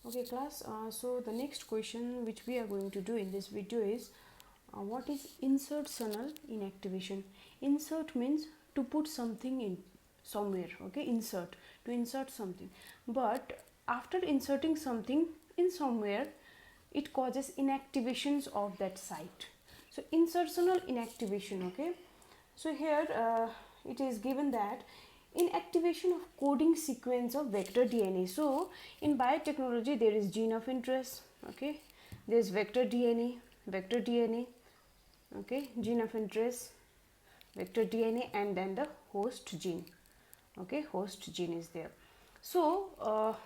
Okay class, so the next question which we are going to do in this video is what is insertional inactivation. Insert means to put something in somewhere, okay, insert, to insert something, but after inserting something in somewhere it causes inactivations of that site. So insertional inactivation, okay. So here it is given that inactivation of coding sequence of vector DNA. So in biotechnology there is gene of interest, okay, there is vector DNA, okay, gene of interest, vector DNA, and then the host gene, okay, host gene is there. So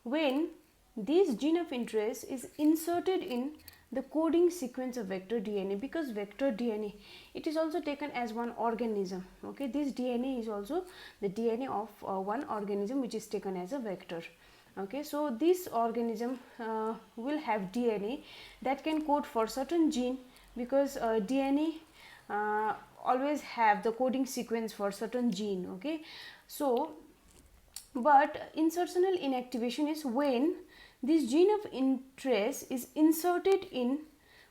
when this gene of interest is inserted in the coding sequence of vector DNA, because vector DNA, it is also taken as one organism, okay, this DNA is also the DNA of one organism which is taken as a vector, okay. So this organism will have DNA that can code for certain gene, because DNA always have the coding sequence for certain gene, okay. So but insertional inactivation is when this gene of interest is inserted in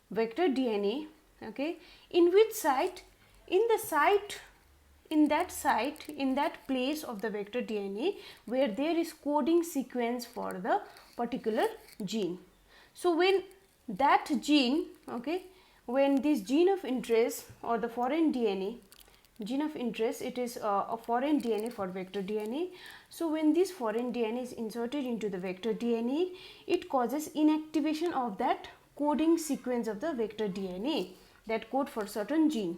vector DNA, okay, in which site, in the site, in that place of the vector DNA where there is coding sequence for the particular gene. So when that gene, okay, when this gene of interest or the foreign DNA, gene of interest, it is a foreign DNA for vector DNA. So when this foreign DNA is inserted into the vector DNA, it causes inactivation of that coding sequence of the vector DNA that code for certain gene,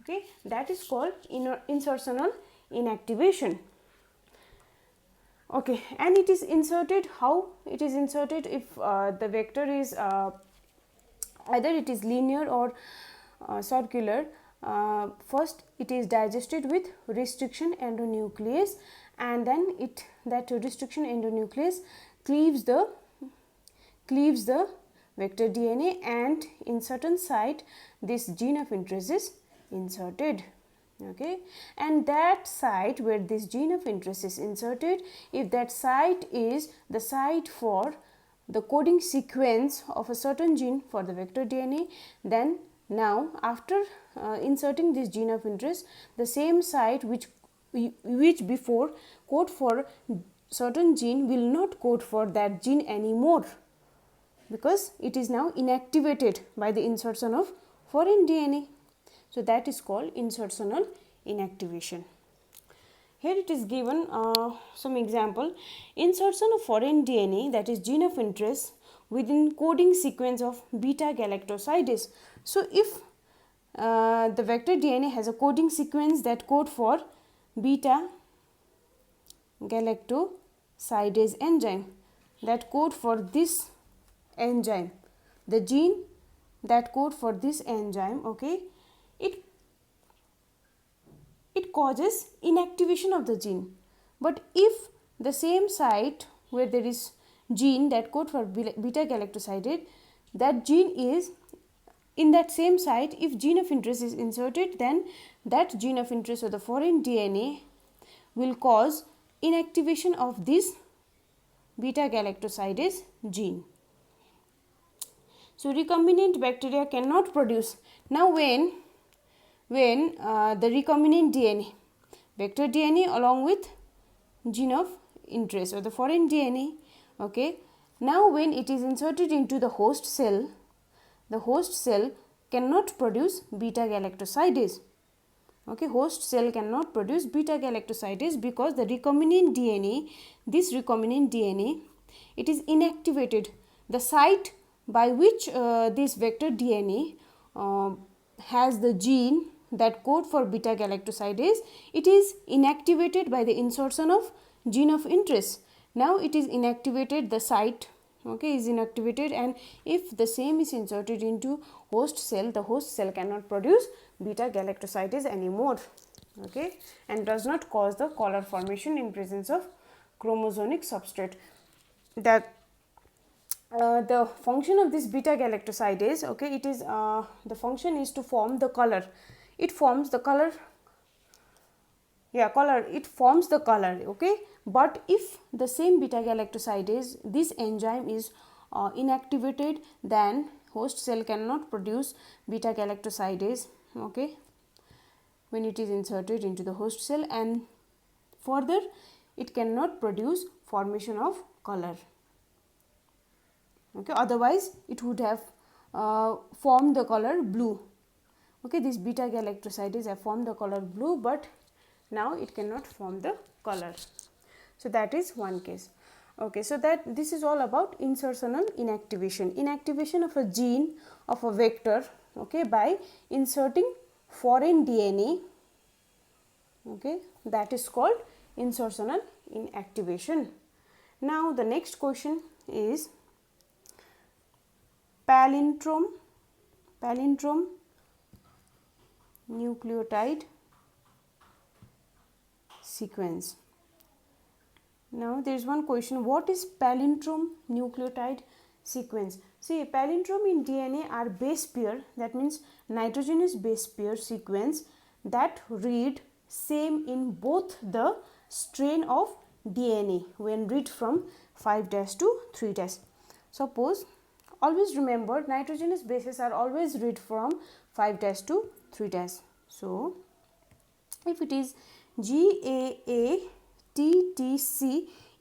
okay, that is called insertional inactivation, okay. And it is inserted, how it is inserted, if the vector is either it is linear or circular. First it is digested with restriction endonuclease, and then that restriction endonuclease cleaves the vector DNA, and in certain site this gene of interest is inserted, okay. And that site where this gene of interest is inserted, if that site is the site for the coding sequence of a certain gene for the vector DNA, then now after inserting this gene of interest, the same site which before code for certain gene will not code for that gene anymore, because it is now inactivated by the insertion of foreign DNA. So that is called insertional inactivation. Here it is given some example. Insertion of foreign DNA, that is gene of interest, within coding sequence of beta galactosidase. So if the vector DNA has a coding sequence that code for beta galactosidase enzyme, that code for this enzyme, the gene that code for this enzyme, okay, it causes inactivation of the gene. But if the same site where there is gene that code for beta galactosidase, that gene is in that same site, if gene of interest is inserted, then that gene of interest or the foreign DNA will cause inactivation of this beta galactosidase gene. So recombinant bacteria cannot produce. Now when the recombinant DNA, vector DNA along with gene of interest or the foreign DNA, okay, now when it is inserted into the host cell cannot produce beta galactosidase, okay, host cell cannot produce beta galactosidase, because the recombinant DNA, this recombinant DNA, it is inactivated. The site by which this vector DNA has the gene that code for beta galactosidase, it is inactivated by the insertion of gene of interest. Now it is inactivated, the site, okay, is inactivated, and if the same is inserted into host cell, the host cell cannot produce beta galactosidase anymore, okay, and does not cause the collar formation in presence of chromosomic substrate. That the function of this beta galactosidase, okay, it is the function is to form the color. It forms the color yeah, color, it forms the color, okay. But if the same beta galactosidase, this enzyme is inactivated, then host cell cannot produce beta galactosidase, okay, when it is inserted into the host cell, and further it cannot produce formation of color, okay. Otherwise it would have formed the color blue, okay. This beta galactosidase have formed the color blue, but now it cannot form the color. So that is one case, okay. So that this is all about insertional inactivation, inactivation of a gene, of a vector, okay, by inserting foreign DNA, okay, that is called insertional inactivation. Now the next question is palindrome nucleotide sequence. Now there is one question, what is palindrome nucleotide sequence? See, palindrome in DNA are base pair, that means nitrogenous base pair sequence that read same in both the strain of DNA when read from 5' to 3'. Suppose, always remember, nitrogenous bases are always read from 5' to 3'. So if it is GAATTC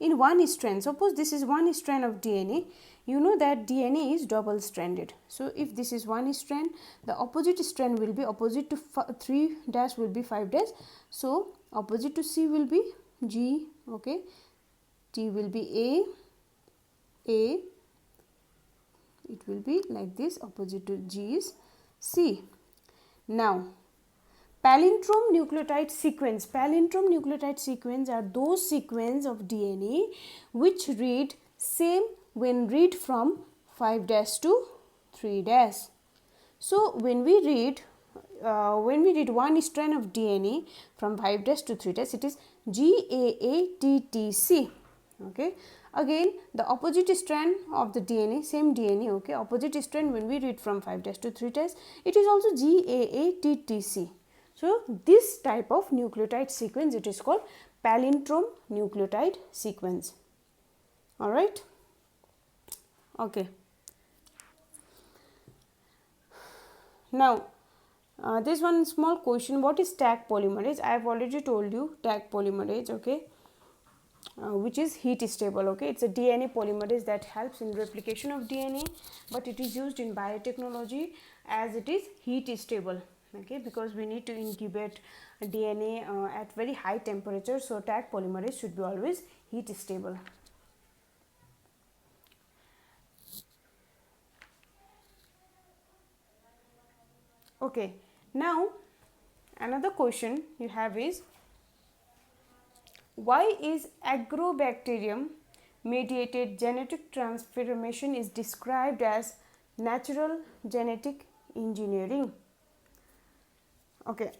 in one strand, suppose this is one strand of DNA, you know that DNA is double stranded. So if this is one strand, the opposite strand will be opposite to 3' will be 5'. So opposite to C will be G, okay, T will be A, it will be like this, opposite to G is C. Now palindrome nucleotide sequence are those sequence of DNA which read same when read from 5' to 3'. So when we read one strand of DNA from 5' to 3', it is GAATTC, okay. Again the opposite strand of the DNA, same DNA, okay, opposite strand when we read from 5' to 3', it is also GAATTC. So this type of nucleotide sequence, it is called palindrome nucleotide sequence. All right, okay. Now this one small question, what is Taq polymerase? I have already told you Taq polymerase, okay, which is heat stable, okay. It's a DNA polymerase that helps in replication of DNA, but it is used in biotechnology as it is heat stable, okay, because we need to incubate DNA at very high temperature. So Taq polymerase should be always heat stable. Okay, now another question you have is, why is agrobacterium mediated genetic transformation is described as natural genetic engineering? Okay,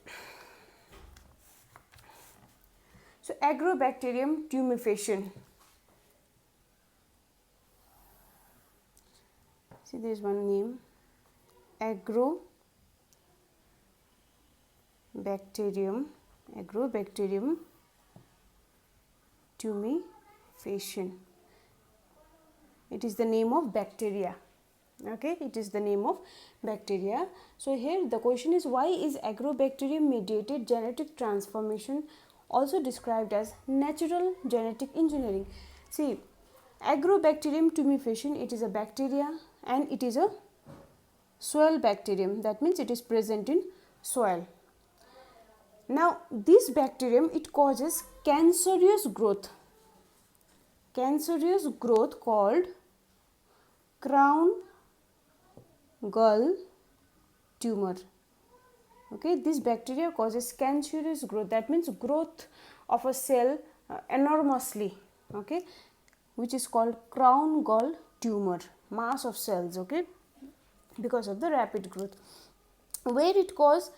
so agrobacterium tumefaciens, see there is one name, agrobacterium tumefaciens, it is the name of bacteria, okay, it is the name of bacteria. So here the question is, why is agrobacterium mediated genetic transformation also described as natural genetic engineering? See, agrobacterium tumefaciens, it is a bacteria and it is a soil bacterium, that means it is present in soil. Now this bacterium, it causes cancerous growth called crown gall tumor, okay. This bacteria causes cancerous growth, that means growth of a cell enormously, okay, which is called crown gall tumor, mass of cells, okay, because of the rapid growth. Where it cause,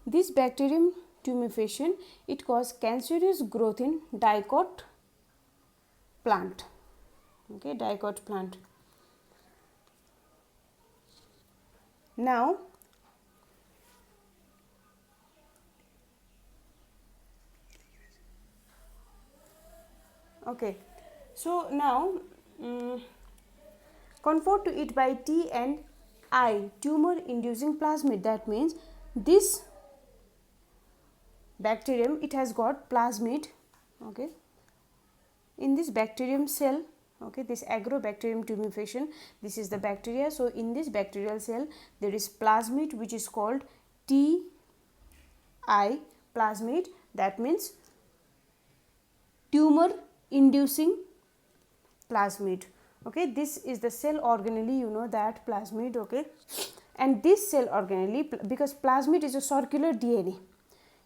this bacterium tumefaciens, it cause cancerous growth in dicot plant, okay, dicot plant. Now Okay, so now conferred to it by T and I, tumor inducing plasmid. That means this bacterium, it has got plasmid, okay, in this bacterium cell, okay, this Agrobacterium tumefaciens, this is the bacteria. So in this bacterial cell there is plasmid which is called Ti plasmid, that means tumor inducing plasmid. Okay, this is the cell organelle, you know that plasmid. Okay, and this cell organelle, because plasmid is a circular DNA,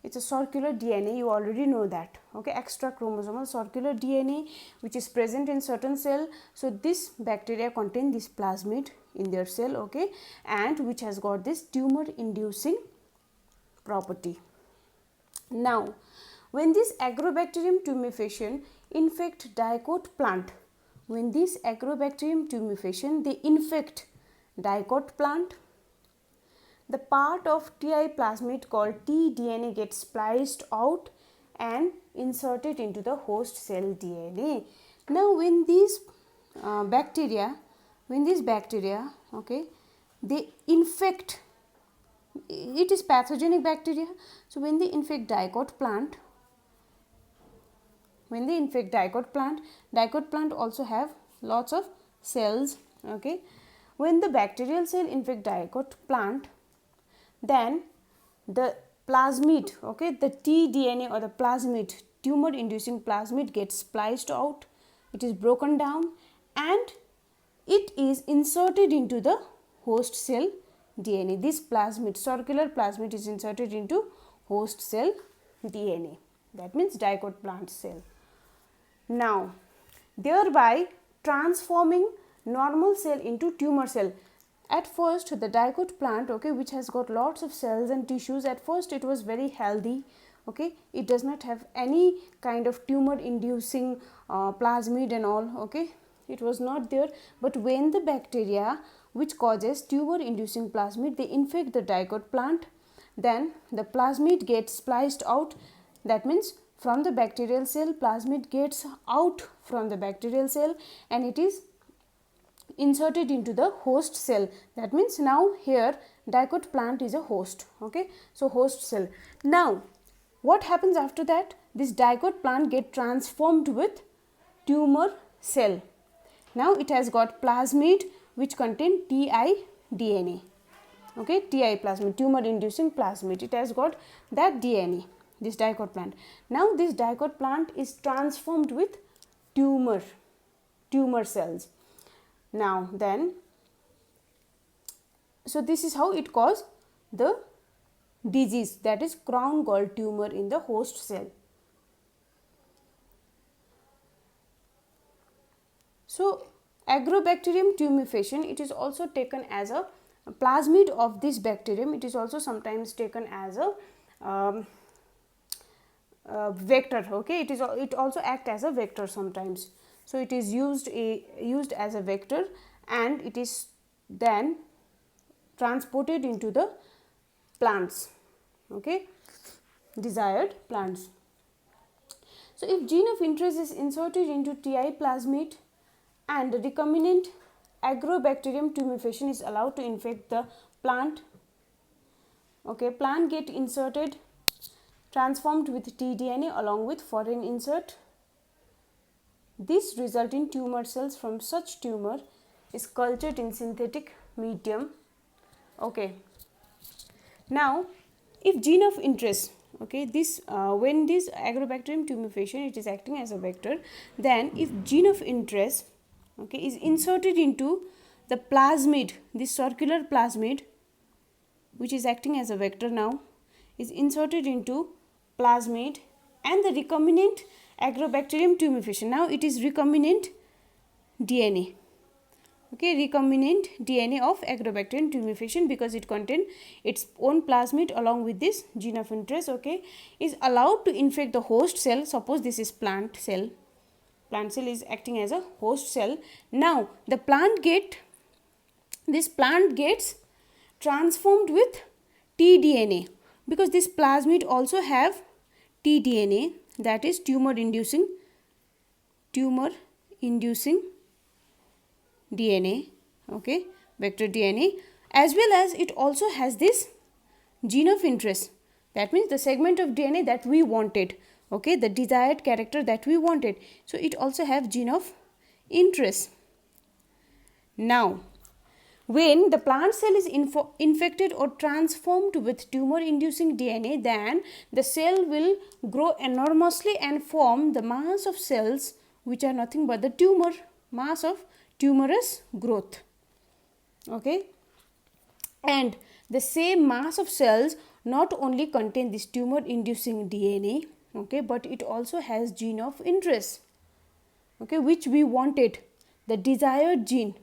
it's a circular DNA, you already know that. Okay, extra chromosomal circular DNA which is present in certain cell. So this bacteria contain this plasmid in their cell, okay, and which has got this tumor inducing property. Now when this Agrobacterium tumefaciens infect dicot plant, when this Agrobacterium tumefaciens they infect dicot plant, the part of Ti plasmid called tDNA gets spliced out and inserted into the host cell DNA. Now when these bacteria, okay, they infect, it is pathogenic bacteria. So when they infect dicot plant, dicot plant also have lots of cells. Okay, when the bacterial cell infect dicot plant, then the plasmid, okay, the tDNA or the plasmid, tumor inducing plasmid gets spliced out, it is broken down and it is inserted into the host cell DNA. This plasmid, circular plasmid, is inserted into host cell DNA, that means dicot plant cell. Now thereby transforming normal cell into tumor cell. At first the dicot plant, okay, which has got lots of cells and tissues, at first it was very healthy, okay, it does not have any kind of tumor inducing plasmid and all, okay, it was not there. But when the bacteria which causes tumor inducing plasmid, they infect the dicot plant, then the plasmid gets spliced out, that means from the bacterial cell plasmid gets out from the bacterial cell and it is inserted into the host cell. That means now here dicot plant is a host, okay, so host cell. Now what happens after that? This dicot plant get transformed with tumor cell. Now it has got plasmid which contain Ti DNA, okay, Ti plasmid, tumor inducing plasmid, it has got that DNA, this dicot plant. Now this dicot plant is transformed with tumor cells. Now then, so this is how it causes the disease, that is crown gall tumor in the host cell. So Agrobacterium tumefaciens, it is also taken as a plasmid of this bacterium, it is also sometimes taken as a vector, okay, it also act as a vector sometimes. So it is used as a vector and it is then transported into the plants, okay, desired plants. So if gene of interest is inserted into Ti plasmid and the recombinant Agrobacterium tumefaciens is allowed to infect the plant, okay, plant get inserted, transformed with tDNA along with foreign insert. This result in tumor cells from such tumor is cultured in synthetic medium. Okay. Now, if gene of interest, okay, this when this Agrobacterium tumefaciens, it is acting as a vector, then if gene of interest, okay, is inserted into the plasmid, this circular plasmid, which is acting as a vector now, is inserted into plasmid and the recombinant Agrobacterium tumefaciens. Now it is recombinant DNA, okay, recombinant DNA of Agrobacterium tumefaciens, because it contains its own plasmid along with this gene of interest, okay, is allowed to infect the host cell. Suppose this is plant cell is acting as a host cell. Now the plant gets transformed with tDNA, because this plasmid also have tDNA, that is tumor inducing tumor inducing DNA, okay, vector DNA, as well as it also has this gene of interest. That means the segment of DNA that we wanted, okay, the desired character that we wanted. So it also have gene of interest. Now, when the plant cell is infected or transformed with tumor inducing DNA, then the cell will grow enormously and form the mass of cells which are nothing but the tumor, mass of tumorous growth, okay. And the same mass of cells not only contain this tumor inducing DNA, okay, but it also has gene of interest, okay, which we wanted, the desired gene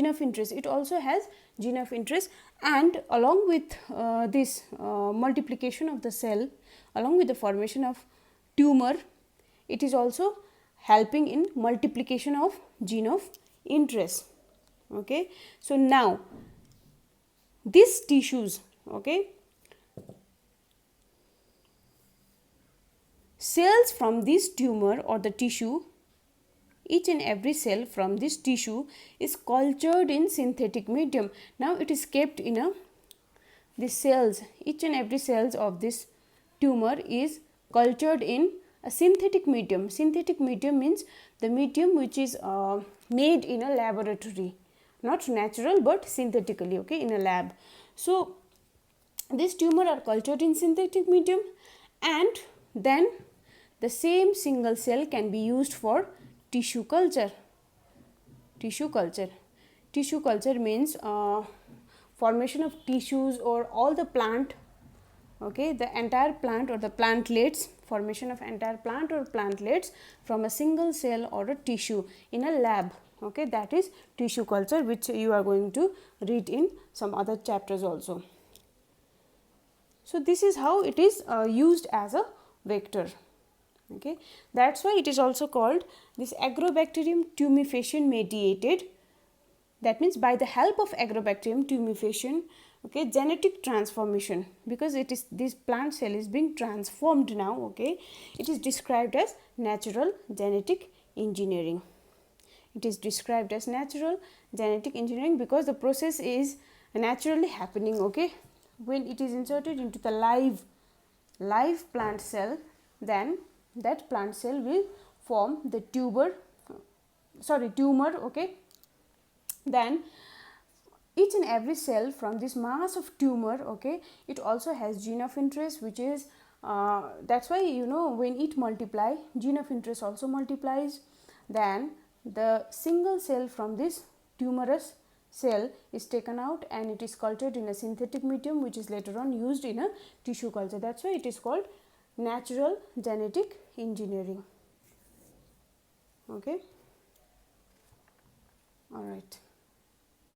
of interest. It also has gene of interest, and along with this multiplication of the cell, along with the formation of tumor, it is also helping in multiplication of gene of interest, okay. So now these tissues, okay, cells from this tumor or the tissue, each and every cell from this tissue is cultured in synthetic medium. Now it is kept in a, the cells, each and every cells of this tumor is cultured in a synthetic medium. Synthetic medium means the medium which is made in a laboratory, not natural but synthetically, okay, in a lab. So this tumor are cultured in synthetic medium, and then the same single cell can be used for tissue culture. Tissue culture means formation of tissues or all the plant, okay, the entire plant or the plantlets, formation of entire plant or plantlets from a single cell or a tissue in a lab, okay, that is tissue culture, which you are going to read in some other chapters also. So this is how it is used as a vector, okay. That's why it is also called this Agrobacterium tumefaciens mediated. That means by the help of Agrobacterium tumefaciens, okay, genetic transformation, because it is, this plant cell is being transformed now, okay. It is described as natural genetic engineering. It is described as natural genetic engineering because the process is naturally happening, okay. When it is inserted into the live plant cell, then that plant cell will form the tumor, okay. Then each and every cell from this mass of tumor, okay, it also has gene of interest, which is that's why, you know, when it multiply, gene of interest also multiplies. Then the single cell from this tumorous cell is taken out and it is cultured in a synthetic medium, which is later on used in a tissue culture. That's why it is called natural genetic engineering, okay. All right.